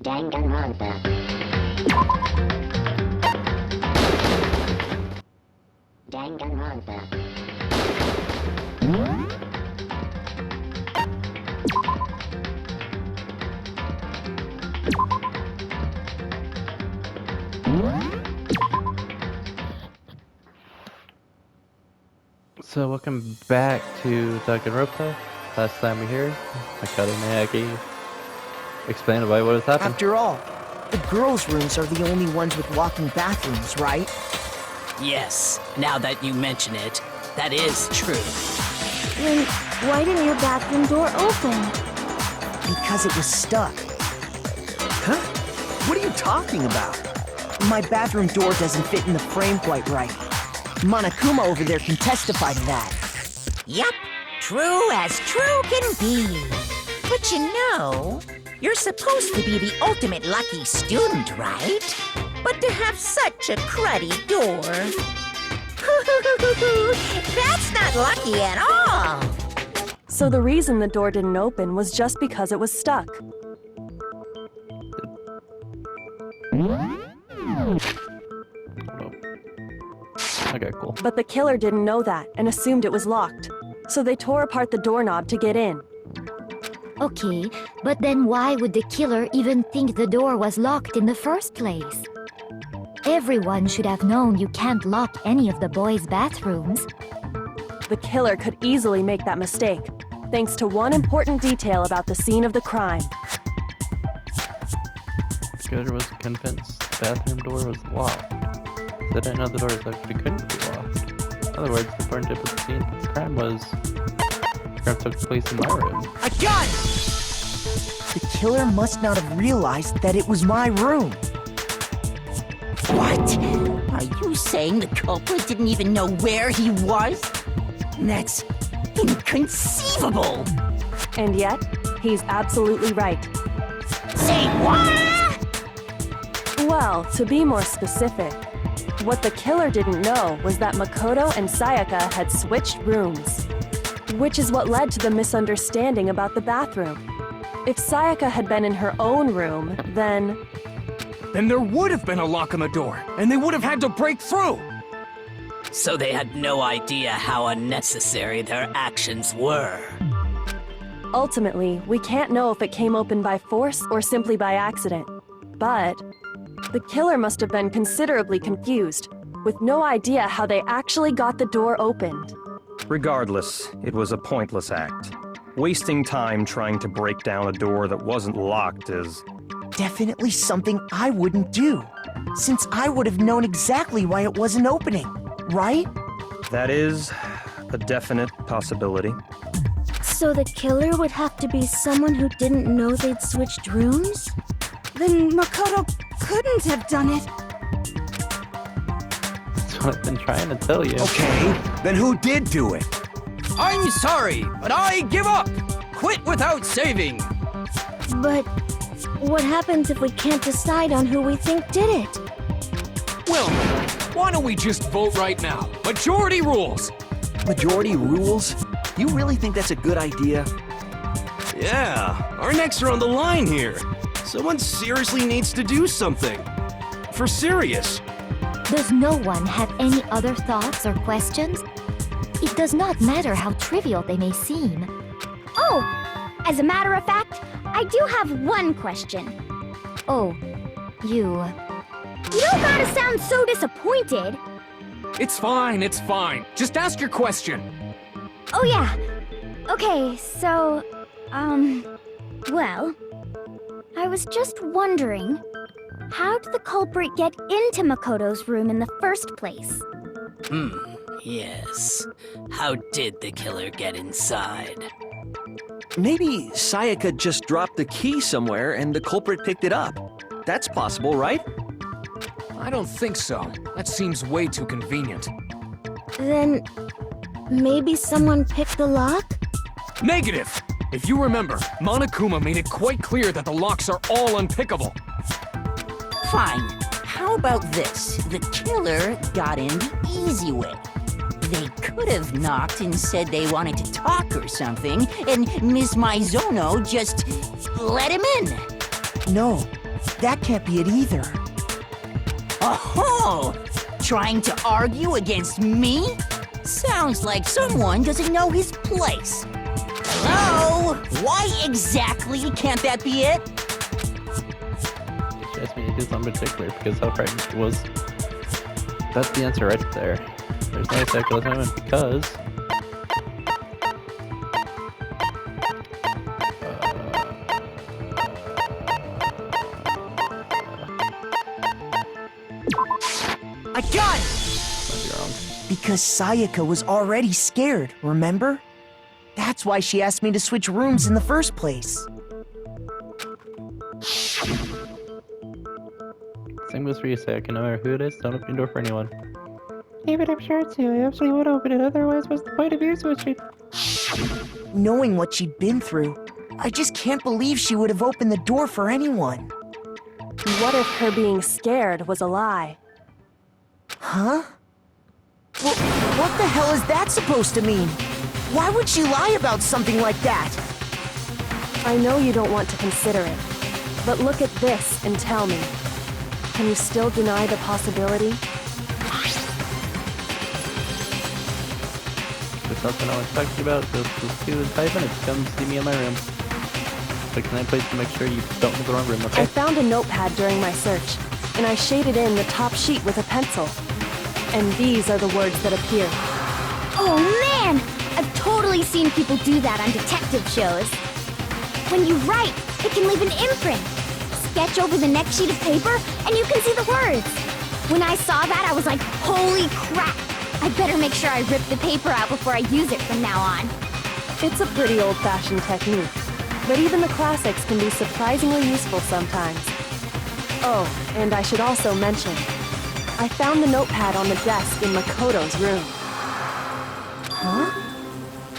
Danganronpa. Danganronpa. So welcome back to Danganronpa. Last time we here, Makoto Miyagi explained about what has happened. After all, the girls' rooms are the only ones with walking bathrooms, right? Yes, now that you mention it, that is true. Then why didn't your bathroom door open? Because it was stuck. Huh? What are you talking about? My bathroom door doesn't fit in the frame quite right. Monokuma over there can testify to that. Yup, true as true can be. But you know, you're supposed to be the ultimate lucky student, right? But to have such a cruddy door... That's not lucky at all! So the reason the door didn't open was just because it was stuck. Okay, cool. But the killer didn't know that and assumed it was locked. So they tore apart the doorknob to get in. Okay, but then why would the killer even think the door was locked in the first place? Everyone should have known you can't lock any of the boys' bathrooms. The killer could easily make that mistake, thanks to one important detail about the scene of the crime. The killer was convinced the bathroom door was locked. They didn't know the doors actually couldn't be locked. In other words, the important tip of the scene of the crime was the crime took place in my room. A gun! The killer must not have realized that it was my room. What? Are you saying the culprit didn't even know where he was? That's inconceivable! And yet, he's absolutely right. Say what? Well, to be more specific, what the killer didn't know was that Makoto and Sayaka had switched rooms, which is what led to the misunderstanding about the bathroom. If Sayaka had been in her own room, then There would have been a lock on the door, and they would have had to break through! So they had no idea how unnecessary their actions were. ultimately, we can't know if it came open by force or simply by accident. But the killer must have been considerably confused, with no idea how they actually got the door opened. Regardless, it was a pointless act. Wasting time trying to break down a door that wasn't locked is... Definitely something I wouldn't do, since I would have known exactly why it wasn't opening, right? That is a definite possibility. So the killer would have to be someone who didn't know they'd switched rooms? Then Makoto couldn't have done it. That's what I've been trying to tell you. Okay, then who did do it? I'm sorry, but I give up! Quit without saving! But what happens if we can't decide on who we think did it? Well, why don't we just vote right now? Majority rules! Majority rules? You really think that's a good idea? Yeah, our necks are on the line here. Someone seriously needs to do something. For serious. Does no one have any other thoughts or questions? It does not matter how trivial they may seem. Oh, as a matter of fact, I do have one question. Oh, you... You don't gotta sound so disappointed. It's fine, it's fine. Just ask your question. Oh yeah. Okay, so, well, I was just wondering, how did the culprit get into Makoto's room in the first place? Yes. How did the killer get inside? Maybe Sayaka just dropped the key somewhere and the culprit picked it up. That's possible, right? I don't think so. That seems way too convenient. Then maybe someone picked the lock? Negative! If you remember, Monokuma made it quite clear that the locks are all unpickable. Fine. How about this? The killer got in the easy way. They could have knocked and said they wanted to talk or something, and Miss Maizono just let him in. No, that can't be it either. Oh, trying to argue against me? Sounds like someone doesn't know his place. Hello? Why exactly can't that be it? She asked me to do something particular because how frightened she was. That's the answer right there. There's no psycho moment because... I got it! Might be wrong. Because Sayaka was already scared, remember? That's why she asked me to switch rooms in the first place. Same goes for you, Sayaka. No matter who it is, don't open your door for anyone. David, I'm sure it's you. I absolutely would open it, otherwise what's the point of you switching? Knowing what she'd been through, I just can't believe she would have opened the door for anyone. What if her being scared was a lie? Huh? Well, what the hell is that supposed to mean? Why would she lie about something like that? I know you don't want to consider it, but look at this and tell me. Can you still deny the possibility? There's something I want to talk to you about. Just 2 in 5 minutes. Come see me in my room. But can I please make sure you don't leave the wrong room, okay? I found a notepad during my search, and I shaded in the top sheet with a pencil. And these are the words that appear. Oh man! I've totally seen people do that on detective shows. When you write, it can leave an imprint. Sketch over the next sheet of paper, and you can see the words. When I saw that, I was like, holy crap! I better make sure I rip the paper out before I use it from now on. It's a pretty old-fashioned technique, but even the classics can be surprisingly useful sometimes. Oh, and I should also mention, I found the notepad on the desk in Makoto's room. Huh?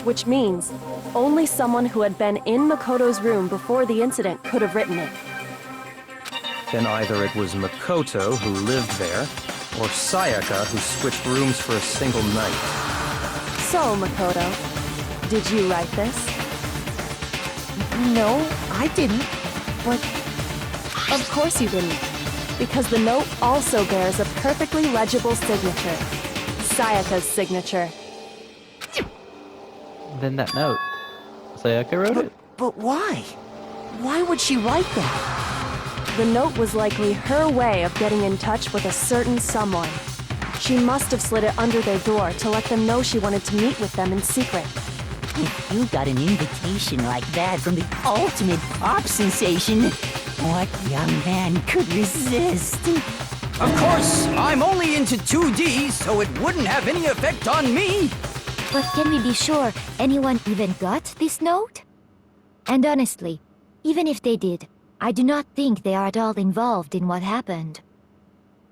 Which means only someone who had been in Makoto's room before the incident could have written it. Then either it was Makoto who lived there, or Sayaka who switched rooms for a single night. So, Makoto, did you write this? No, I didn't. But Of course you didn't, because the note also bears a perfectly legible signature. Sayaka's signature. Then that note. Sayaka wrote it. But why? Why would she write that? The note was likely her way of getting in touch with a certain someone. She must have slid it under their door to let them know she wanted to meet with them in secret. If you got an invitation like that from the ultimate pop sensation, what young man could resist? Of course, I'm only into 2D, so it wouldn't have any effect on me. But can we be sure anyone even got this note? And honestly, even if they did, I do not think they are at all involved in what happened.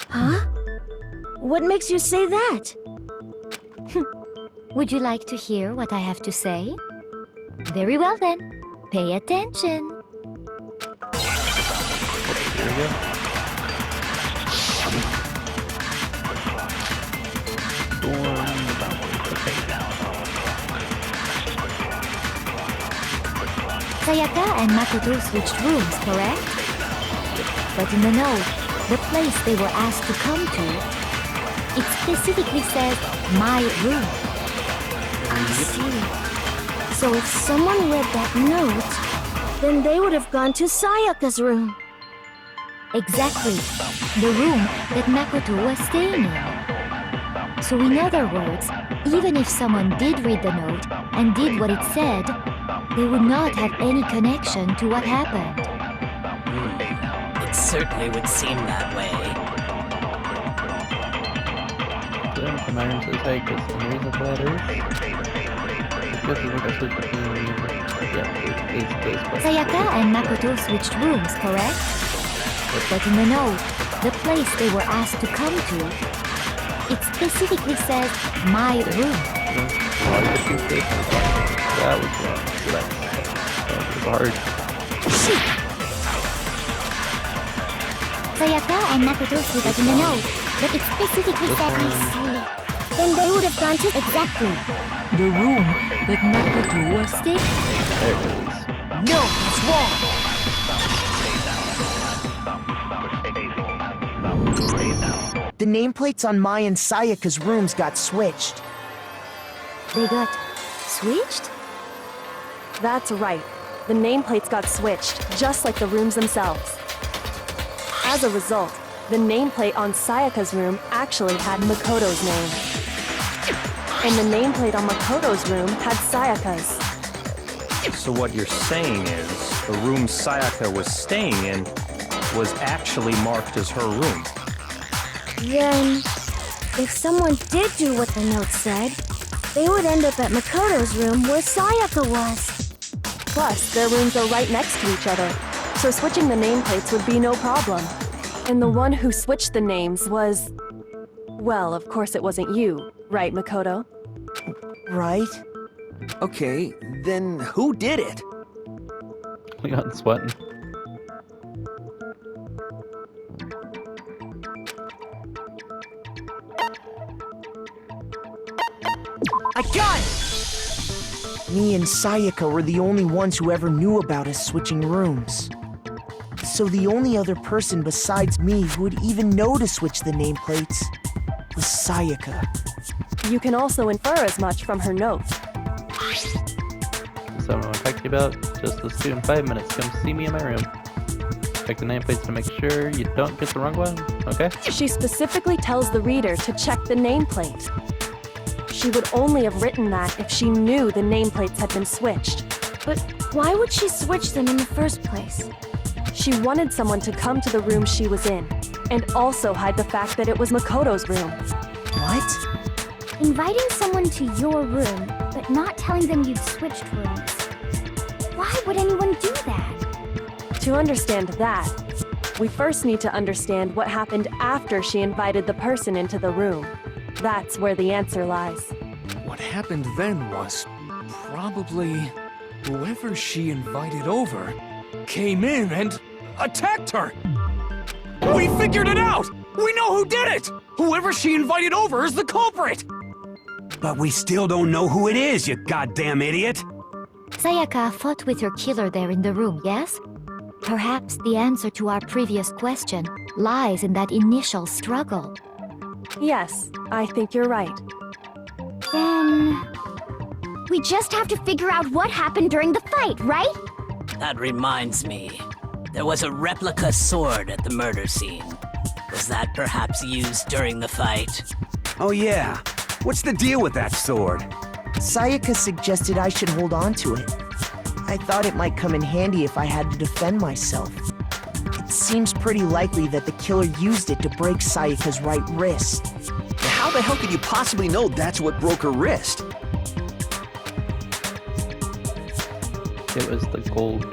Huh? What makes you say that? Would you like to hear what I have to say? Very well then. Pay attention. Here we go. Sayaka and Makoto switched rooms, correct? But in the note, the place they were asked to come to, it specifically says, my room. I see. So if someone read that note, then they would have gone to Sayaka's room. Exactly. The room that Makoto was staying in. So in other words, even if someone did read the note and did what it said, they would not have any connection to what happened. It certainly would seem that way. Then Cameron says, hey, because the reason for that is... Because we work a switch between... Yeah, it's Sayaka and Makoto switched rooms, correct? But in the note, the place they were asked to come to, it specifically says, my room. That was wrong. That was hard. Sayaka and Makoto switched in the note, but it specifically said, I see. Then they would have gone to exactly the room that Makoto was staying. There it is. No, it's wrong! the nameplates on Mai and Sayaka's rooms got switched. They got switched? That's right. The nameplates got switched, just like the rooms themselves. As a result, the nameplate on Sayaka's room actually had Makoto's name. And the nameplate on Makoto's room had Sayaka's. So what you're saying is, the room Sayaka was staying in was actually marked as her room. Then, if someone did do what the note said, they would end up at Makoto's room where Sayaka was. Plus, their rooms are right next to each other, so switching the nameplates would be no problem. And the one who switched the names was... Well, of course it wasn't you, right, Makoto? Right? Okay, then who did it? We got sweating. I got it! Me and Sayaka were the only ones who ever knew about us switching rooms. So the only other person besides me who would even know to switch the nameplates was Sayaka. You can also infer as much from her note. So I'm talking to you about just let's do in 5 minutes. Come see me in my room. Check the nameplates to make sure you don't get the wrong one, okay? She specifically tells the reader to check the nameplate. She would only have written that if she knew the nameplates had been switched. But why would she switch them in the first place? She wanted someone to come to the room she was in, and also hide the fact that it was Makoto's room. What? Inviting someone to your room, but not telling them you'd switched rooms. Why would anyone do that? To understand that, we first need to understand what happened after she invited the person into the room. That's where the answer lies. What happened then was probably whoever she invited over came in and attacked her. We figured it out! We know who did it! Whoever she invited over is the culprit! But we still don't know who it is, you goddamn idiot! Sayaka fought with her killer there in the room, yes? Perhaps the answer to our previous question lies in that initial struggle. Yes, I think you're right. Then... we just have to figure out what happened during the fight, right? That reminds me. There was a replica sword at the murder scene. Was that perhaps used during the fight? Oh yeah. What's the deal with that sword? Sayaka suggested I should hold on to it. I thought it might come in handy if I had to defend myself. It seems pretty likely that the killer used it to break Sayaka's right wrist. How the hell could you possibly know that's what broke her wrist? It was the gold.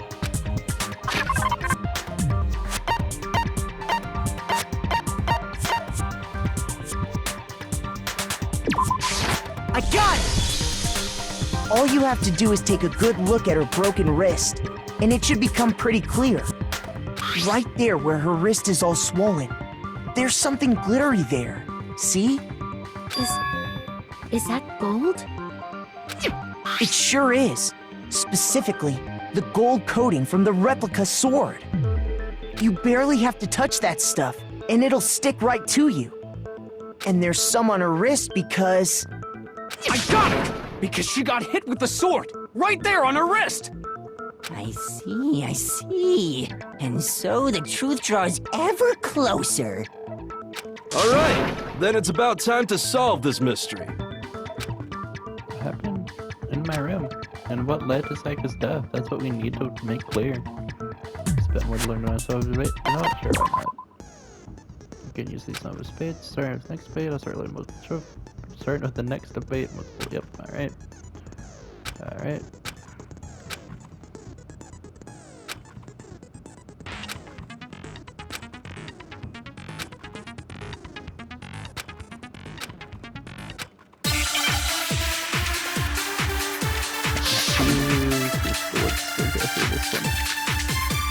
I got it! All you have to do is take a good look at her broken wrist, and it should become pretty clear. Right there where her wrist is all swollen, there's something glittery there. See? Is that gold? It sure is. Specifically, the gold coating from the replica sword. You barely have to touch that stuff, and it'll stick right to you. And there's some on her wrist because... I got it! Because she got hit with the sword! Right there on her wrist! I see. And so the truth draws ever closer. All right, then it's about time to solve this mystery. What happened in my room? And what led to Sayaka's death? That's what we need to make clear. Spent more to learn to myself. Wait, you know what? Sure, why not? You can use these numbers spades. Starting with next spade, I'll start learning most of starting with the next debate. Yep, alright. Alright.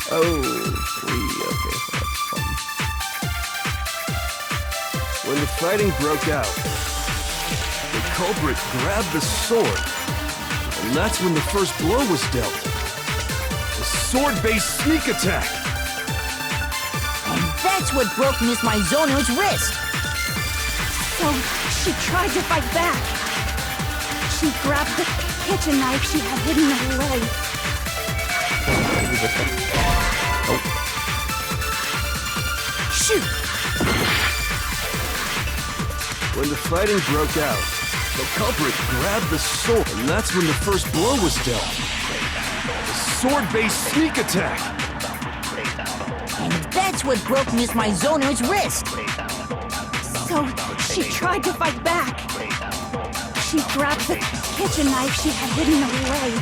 Oh, 3, okay, so that's fun. When the fighting broke out, the culprit grabbed the sword, and that's when the first blow was dealt. A sword-based sneak attack! And that's what broke Miss Mizono's wrist. So she tried to fight back. She grabbed the kitchen knife she had hidden away. Shoot! When the fighting broke out, the culprit grabbed the sword, and that's when the first blow was dealt. The sword-based sneak attack. And that's what broke Miss Mizono's wrist. So she tried to fight back. She grabbed the kitchen knife she had hidden away.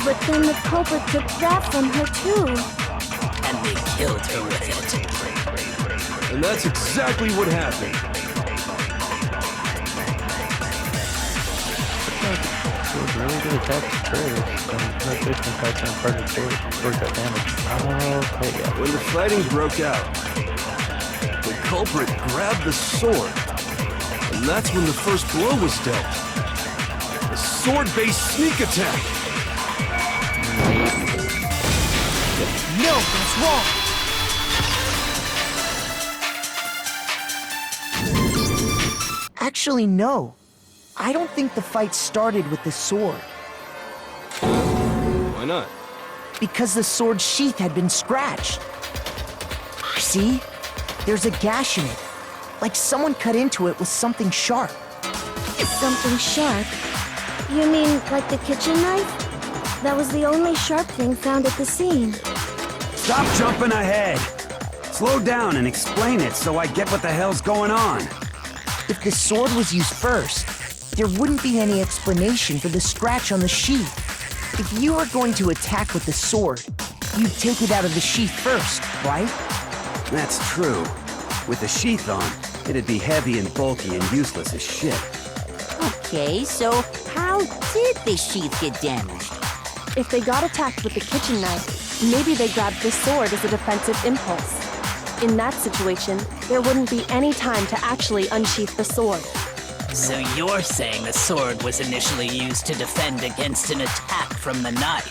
But then the culprit took that from her too. And they killed her with it. And that's exactly what happened. It was really good attack first, and no fish and fights on part of the sword got damaged. Okay, yeah. When the fighting broke out, the culprit grabbed the sword, and that's when the first blow was dealt. The sword-based sneak attack. No, that's wrong! Actually, no. I don't think the fight started with the sword. Why not? Because the sword's sheath had been scratched. See? There's a gash in it. Like someone cut into it with something sharp. Something sharp? You mean like the kitchen knife? That was the only sharp thing found at the scene. Stop jumping ahead! Slow down and explain it so I get what the hell's going on. If the sword was used first, there wouldn't be any explanation for the scratch on the sheath. If you were going to attack with the sword, you'd take it out of the sheath first, right? That's true. With the sheath on, it'd be heavy and bulky and useless as shit. Okay, so how did the sheath get damaged? If they got attacked with the kitchen knife, maybe they grabbed the sword as a defensive impulse. In that situation, there wouldn't be any time to actually unsheath the sword. So you're saying the sword was initially used to defend against an attack from the knife?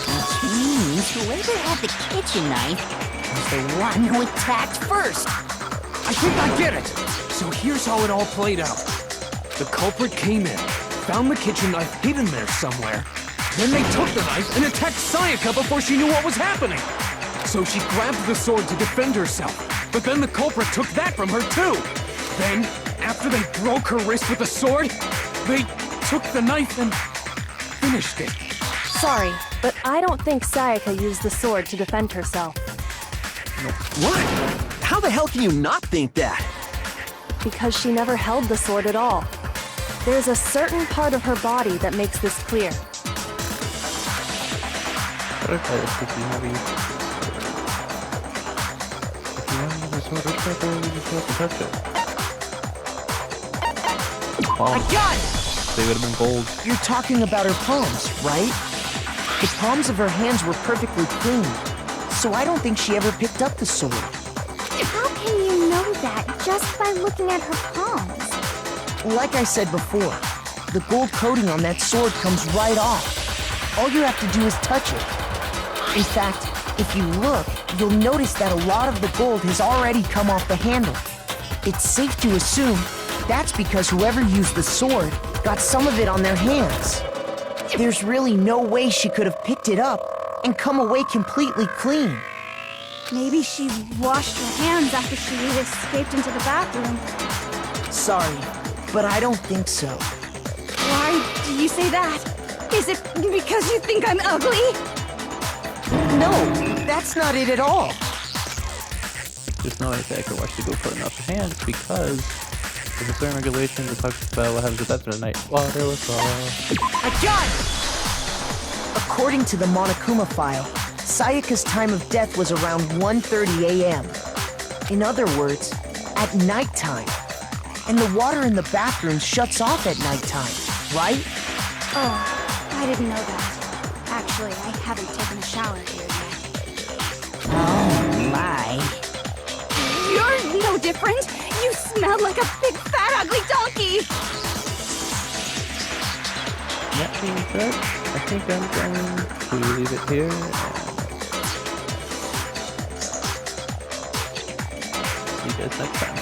Which means whoever had the kitchen knife was the one who attacked first. I think I get it! So here's how it all played out. The culprit came in, found the kitchen knife hidden there somewhere. Then they took the knife and attacked Sayaka before she knew what was happening. So she grabbed the sword to defend herself, but then the culprit took that from her too. Then, after they broke her wrist with the sword, they took the knife and finished it. Sorry, but I don't think Sayaka used the sword to defend herself. What? How the hell can you not think that? Because she never held the sword at all. There's a certain part of her body that makes this clear. But okay, if you never used the sword, which part there would you have to touch it? I got it! They would have been gold. You're talking about her palms, right? The palms of her hands were perfectly clean, so I don't think she ever picked up the sword. How can you know that just by looking at her palms? Like I said before, the gold coating on that sword comes right off. All you have to do is touch it. In fact, if you look, you'll notice that a lot of the gold has already come off the handle. It's safe to assume that's because whoever used the sword got some of it on their hands. There's really no way she could have picked it up and come away completely clean. Maybe she washed her hands after she escaped into the bathroom. Sorry, but I don't think so. Why do you say that? Is it because you think I'm ugly? No, that's not it at all. There's no way I could watch the go put enough hands because there's a certain regulation that talks about what happens at that night. Water was I got it! According to the Monokuma file, Sayaka's time of death was around 1:30 a.m. In other words, at nighttime. And the water in the bathroom shuts off at nighttime, right? Oh, I didn't know that. Actually, I haven't taken a shower here yet. Oh, my. You're no different. You smell like a big, fat, ugly donkey. That being said, I think I'm going to leave it here. And see you guys next time.